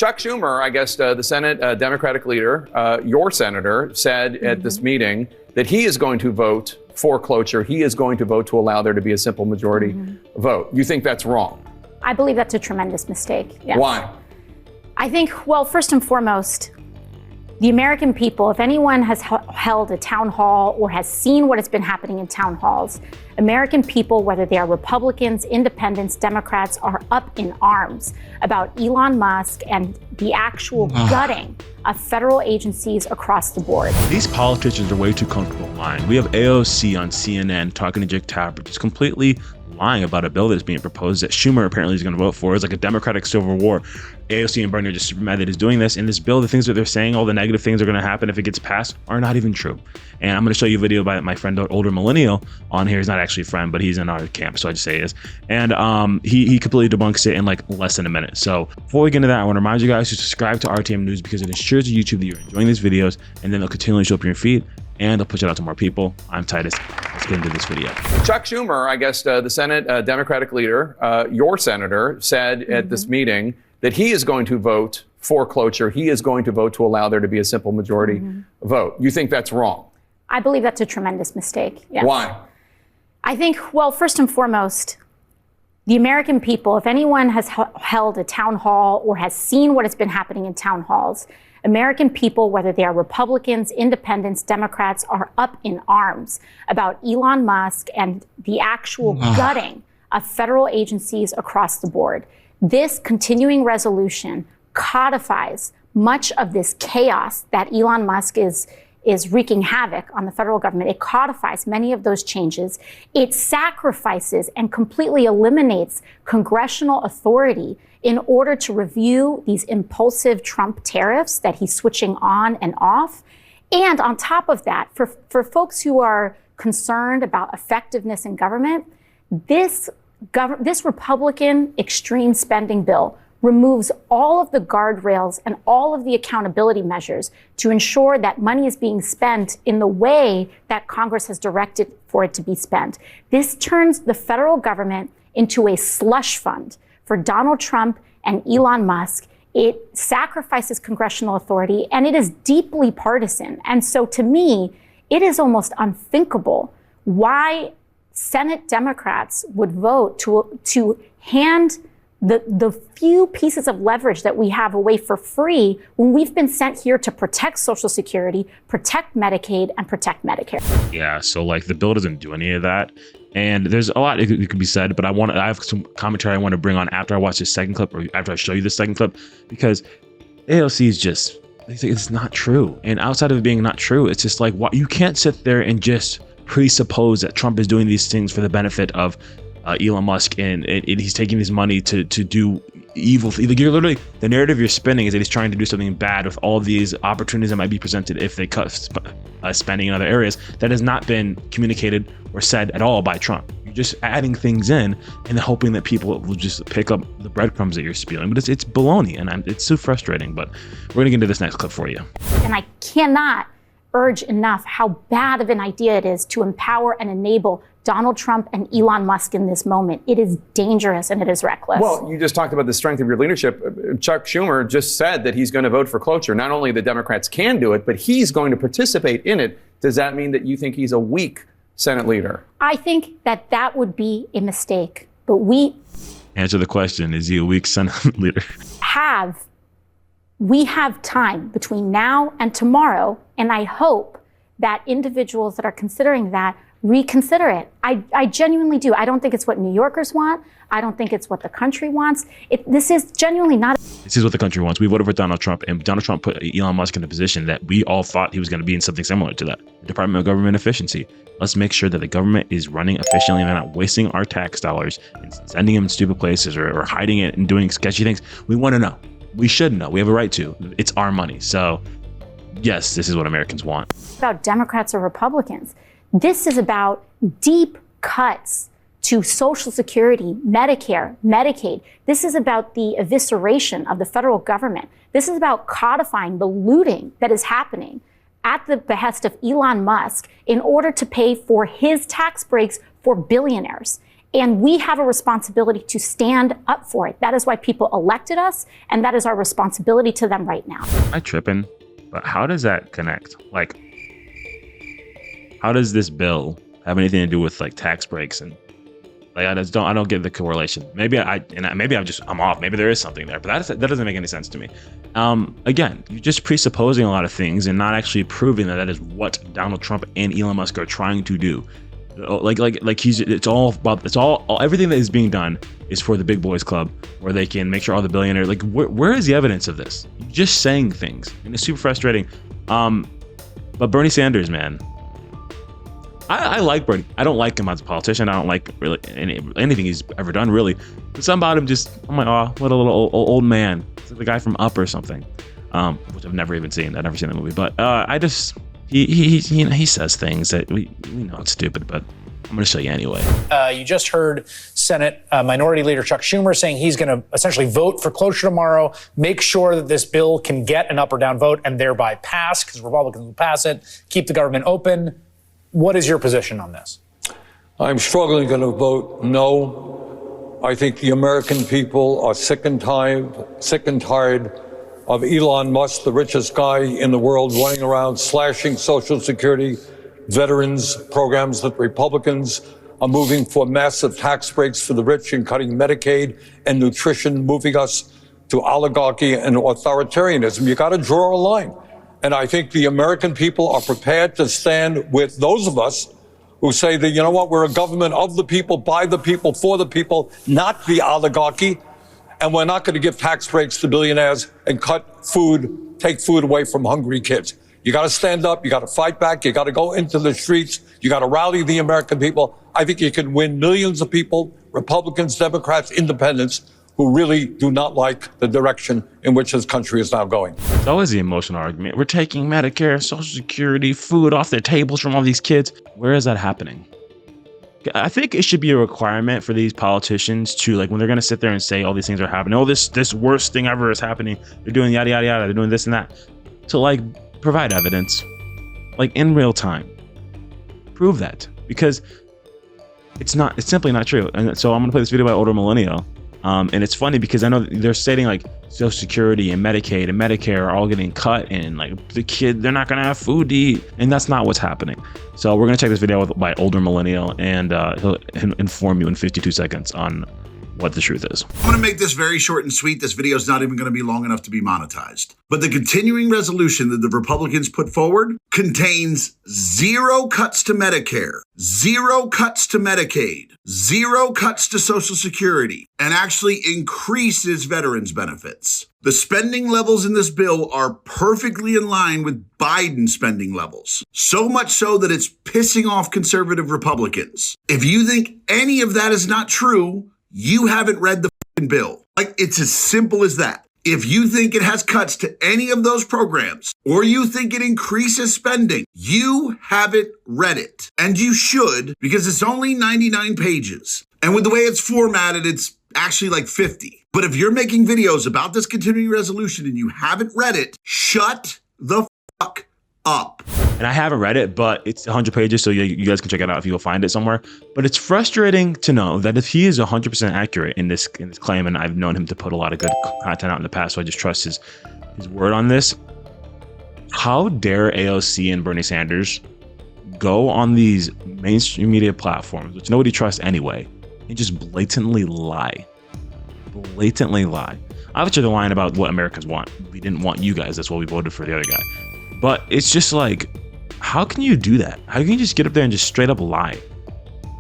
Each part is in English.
Chuck Schumer, I guess the Senate Democratic leader, your senator, said at this meeting that he is going to vote for cloture. He is going to vote to allow there to be a simple majority vote. You think that's wrong? I believe that's a tremendous mistake. Yes. Why? I think, well, first and foremost, the American people, if anyone has held a town hall or has seen what has been happening in town halls, American people, whether they are Republicans, independents, Democrats, are up in arms about Elon Musk and the actual gutting of federal agencies across the board. These politicians are way too comfortable lying. We have AOC on CNN talking to Jake Tapper, just completely lying about a bill that's being proposed that Schumer apparently is going to vote for. It's like a Democratic civil war. AOC and Bernie are just super mad that he's doing this. And this bill, the things that they're saying, all the negative things are going to happen if it gets passed, are not even true. And I'm going to show you a video by my friend, older millennial, on here. He's not actually a friend, but he's in our camp, so I just say he is. And he completely debunks it in like less than a minute. So before we get into that, I want to remind you guys to subscribe to RTM News because it ensures to YouTube that you're enjoying these videos, and then they'll continually show up in your feed, and they'll push it out to more people. I'm Titus. Let's get into this video. Chuck Schumer, I guess the Senate Democratic leader, your senator, said at this meeting that he is going to vote for cloture. He is going to vote to allow there to be a simple majority vote. You think that's wrong? I believe that's a tremendous mistake. Yes. Why? I think, well, first and foremost, the American people, if anyone has held a town hall or has seen what has been happening in town halls, American people, whether they are Republicans, independents, Democrats, are up in arms about Elon Musk and the actual gutting of federal agencies across the board. This continuing resolution codifies much of this chaos that Elon Musk is wreaking havoc on the federal government. It codifies many of those changes. It sacrifices and completely eliminates congressional authority in order to review these impulsive Trump tariffs that he's switching on and off. And on top of that, for folks who are concerned about effectiveness in government, this Republican extreme spending bill removes all of the guardrails and all of the accountability measures to ensure that money is being spent in the way that Congress has directed for it to be spent. This turns the federal government into a slush fund for Donald Trump and Elon Musk. It sacrifices congressional authority, and it is deeply partisan. And so to me, it is almost unthinkable why Senate Democrats would vote to hand the few pieces of leverage that we have away for free when we've been sent here to protect Social Security, protect Medicaid, and protect Medicare. Yeah, so like the bill doesn't do any of that. And there's a lot that could be said, but I have some commentary I want to bring on after I watch this second clip, or after I show you this second clip, because AOC is just, it's not true. And outside of it being not true, it's just like, you can't sit there and just presuppose that Trump is doing these things for the benefit of Elon Musk, and he's taking his money to do evil. You're literally, the narrative you're spinning is that he's trying to do something bad with all these opportunities that might be presented if they cut spending in other areas. That has not been communicated or said at all by Trump. You're just adding things in and hoping that people will just pick up the breadcrumbs that you're spewing. But it's baloney, and it's so frustrating. But we're gonna get into this next clip for you. And I cannot urge enough how bad of an idea it is to empower and enable Donald Trump and Elon Musk in this moment. It is dangerous and it is reckless. Well, you just talked about the strength of your leadership. Chuck Schumer just said that he's going to vote for cloture. Not only the Democrats can do it, but he's going to participate in it. Does that mean that you think he's a weak Senate leader? I think that would be a mistake. But answer the question, is he a weak Senate leader? We have time between now and tomorrow, and I hope that individuals that are considering that reconsider it. I genuinely do. I don't think it's what New Yorkers want. I don't think it's what the country wants. This is genuinely not. This is what the country wants. We voted for Donald Trump, and Donald Trump put Elon Musk in a position that we all thought he was going to be in something similar to that. Department of Government Efficiency. Let's make sure that the government is running efficiently and they're not wasting our tax dollars and sending them in stupid places or hiding it and doing sketchy things. We want to know. We should know. We have a right to. It's our money. So yes, this is what Americans want. About Democrats or Republicans. This is about deep cuts to Social Security, Medicare, Medicaid. This is about the evisceration of the federal government. This is about codifying the looting that is happening at the behest of Elon Musk in order to pay for his tax breaks for billionaires. And we have a responsibility to stand up for it. That is why people elected us, and that is our responsibility to them right now. I'm tripping, but how does that connect? Like, how does this bill have anything to do with like tax breaks and like I don't get the correlation. Maybe I'm off. Maybe there is something there, but that doesn't make any sense to me. Again, you're just presupposing a lot of things and not actually proving that is what Donald Trump and Elon Musk are trying to do. Everything that is being done is for the big boys club where they can make sure all the billionaires, like where is the evidence of this? You're just saying things and it's super frustrating. But Bernie Sanders, man, I like Bernie. I don't like him as a politician. I don't like really anything he's ever done, really. But something about him I'm like, oh, what a little old man. It's like the guy from Up or something, which I've never even seen. I've never seen that movie. But he says things that we know it's stupid, but I'm going to show you anyway. You just heard Senate Minority Leader Chuck Schumer saying he's going to essentially vote for cloture tomorrow, make sure that this bill can get an up or down vote and thereby pass, because Republicans will pass it, keep the government open. What is your position on this? I'm strongly going to vote no. I think the American people are sick and tired of Elon Musk, the richest guy in the world, running around slashing Social Security, veterans programs that Republicans are moving for massive tax breaks for the rich and cutting Medicaid and nutrition, moving us to oligarchy and authoritarianism. You got to draw a line. And I think the American people are prepared to stand with those of us who say that, you know what, we're a government of the people, by the people, for the people, not the oligarchy. And we're not going to give tax breaks to billionaires and take food away from hungry kids. You got to stand up. You got to fight back. You got to go into the streets. You got to rally the American people. I think you can win millions of people, Republicans, Democrats, independents, who really do not like the direction in which this country is now going. It's always the emotional argument. We're taking Medicare, Social Security, food off their tables from all these kids. Where is that happening? I think it should be a requirement for these politicians to, like, when they're going to sit there and say all these things are happening, oh, this worst thing ever is happening, they're doing yada, yada, yada, they're doing this and that, to, like, provide evidence, like, in real time. Prove that. Because it's simply not true. And so I'm going to play this video by Older Millennial. And it's funny because I know they're stating like Social Security and Medicaid and Medicare are all getting cut and like they're not going to have food to eat. And that's not what's happening. So we're going to check this video by Older Millennial and he'll inform you in 52 seconds on what the truth is. I'm going to make this very short and sweet. This video is not even going to be long enough to be monetized. But the continuing resolution that the Republicans put forward contains 0 cuts to Medicare, 0 cuts to Medicaid, 0 cuts to Social Security, and actually increases veterans benefits. The spending levels in this bill are perfectly in line with Biden's spending levels. So much so that it's pissing off conservative Republicans. If you think any of that is not true, you haven't read the fucking bill. Like, it's as simple as that. If you think it has cuts to any of those programs, or you think it increases spending, you haven't read it. And you should, because it's only 99 pages. And with the way it's formatted, it's actually like 50. But if you're making videos about this continuing resolution and you haven't read it, shut the fuck up. And I haven't read it, but it's 100 pages, so you guys can check it out if you will find it somewhere. But it's frustrating to know that if he is 100% accurate in this claim, and I've known him to put a lot of good content out in the past, so I just trust his word on this. How dare AOC and Bernie Sanders go on these mainstream media platforms, which nobody trusts anyway, and just blatantly lie? Blatantly lie. Obviously, they're lying about what Americans want. We didn't want you guys. That's why we voted for the other guy. But it's just like, how can you do that? How can you just get up there and just straight up lie?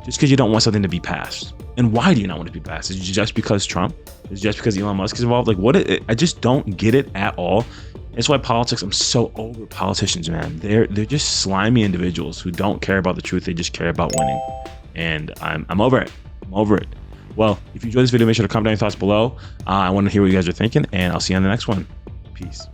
Just because you don't want something to be passed. And why do you not want it to be passed? Is it just because Trump? Is it just because Elon Musk is involved? Like, I just don't get it at all. That's why politics, I'm so over politicians, man. They're just slimy individuals who don't care about the truth. They just care about winning. And I'm over it. I'm over it. Well, if you enjoyed this video, make sure to comment down your thoughts below. I want to hear what you guys are thinking, and I'll see you on the next one. Peace.